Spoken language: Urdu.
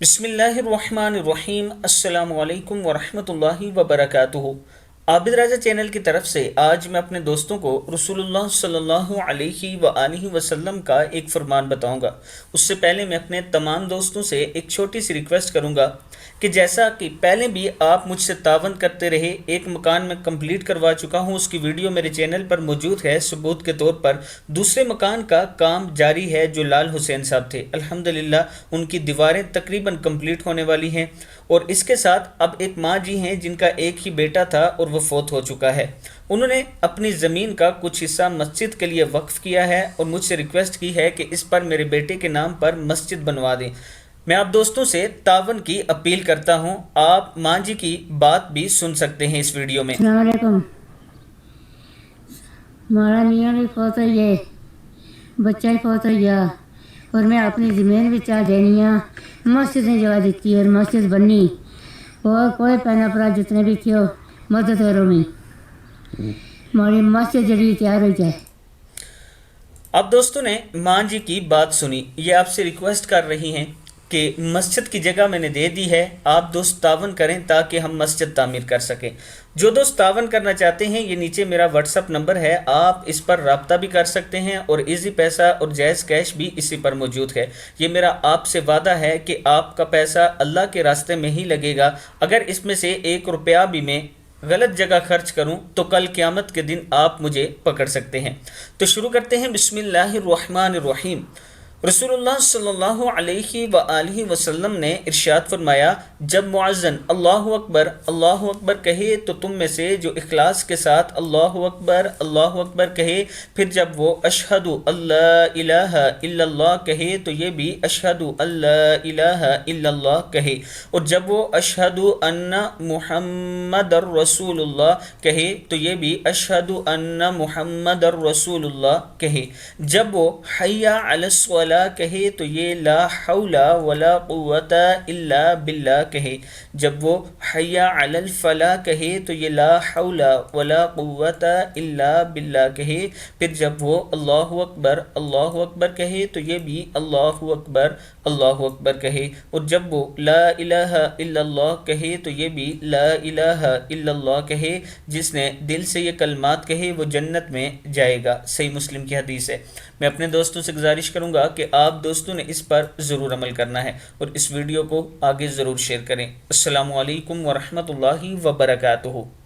بسم اللہ الرحمن الرحیم، السلام علیکم ورحمۃ اللہ وبرکاتہ۔ عابد راجہ چینل کی طرف سے آج میں اپنے دوستوں کو رسول اللہ صلی اللہ علیہ وآلہ وسلم کا ایک فرمان بتاؤں گا۔ اس سے پہلے میں اپنے تمام دوستوں سے ایک چھوٹی سی ریکویسٹ کروں گا کہ جیسا کہ پہلے بھی آپ مجھ سے تعاون کرتے رہے، ایک مکان میں کمپلیٹ کروا چکا ہوں، اس کی ویڈیو میرے چینل پر موجود ہے ثبوت کے طور پر۔ دوسرے مکان کا کام جاری ہے جو لال حسین صاحب تھے، الحمدللہ ان کی دیواریں تقریباً کمپلیٹ ہونے والی ہیں، اور اس کے ساتھ اب ایک ماں جی ہیں جن کا ایک ہی بیٹا تھا اور وہ فوت ہو چکا ہے۔ انہوں نے اپنی زمین کا کچھ حصہ مسجد کے لیے وقف کیا ہے اور مجھ سے ریکویسٹ کی ہے کہ اس پر میرے بیٹے کے نام پر مسجد بنوا دیں۔ میں آپ دوستوں سے تعاون کی اپیل کرتا ہوں، آپ ماں جی کی بات بھی سن سکتے ہیں اس ویڈیو میں۔ السلام علیکم۔ ہمارا میاں بھی فوت ہوئی ہے، بچہ ہی فوت ہوئی ہے، اور میں اپنی زمین بھی چاہ دینی ہاں، مسجد نے جگہ دیتی اور مسجد بنی، اور کوئی پہنا پڑا جتنے بھی تھے مدد کرو میں ہماری مسجد جڑی تیار ہو جائے۔ اب دوستوں نے ماں جی کی بات سنی، یہ آپ سے ریکویسٹ کر رہی ہیں کہ مسجد کی جگہ میں نے دے دی ہے، آپ دوست تعاون کریں تاکہ ہم مسجد تعمیر کر سکیں۔ جو دوست تعاون کرنا چاہتے ہیں، یہ نیچے میرا واٹس اپ نمبر ہے، آپ اس پر رابطہ بھی کر سکتے ہیں، اور ایزی پیسہ اور جائز کیش بھی اسی پر موجود ہے۔ یہ میرا آپ سے وعدہ ہے کہ آپ کا پیسہ اللہ کے راستے میں ہی لگے گا۔ اگر اس میں سے 1 روپیہ بھی میں غلط جگہ خرچ کروں تو کل قیامت کے دن آپ مجھے پکڑ سکتے ہیں۔ تو شروع کرتے ہیں، بسم اللہ الرحمن الرحیم۔ رسول اللہ صلی اللہ علیہ وآلہ وسلم نے ارشاد فرمایا، جب مؤذن اللہ اکبر کہے تو تم میں سے جو اخلاص کے ساتھ اللہ اکبر کہے، پھر جب وہ اشہد اللہ الہ الا اللہ کہے تو یہ بھی اشہد اللہ الہ الا اللہ کہے، اور جب وہ اشہد ان محمد الرسول اللہ کہے تو یہ بھی اشہد ان محمد الرسول اللہ کہے، جب وہ حی علی الصلاۃ کہے تو یہ لا حول ولا قوت الا باللہ کہے، جب وہ حی علی الفلاح کہے تو یہ لا حول ولا قوت الا باللہ کہے، پھر جب وہ اللہ اکبر کہے تو یہ بھی اللہ اکبر کہے، اور جب وہ لا الہ الا اللہ کہے تو یہ بھی لا الہ الا اللہ کہے۔ جس نے دل سے یہ کلمات کہے وہ جنت میں جائے گا۔ صحیح مسلم کی حدیث ہے۔ میں اپنے دوستوں سے گزارش کروں گا کہ آپ دوستوں نے اس پر ضرور عمل کرنا ہے اور اس ویڈیو کو آگے ضرور شیئر کریں۔ السلام علیکم ورحمۃ اللہ وبرکاتہ۔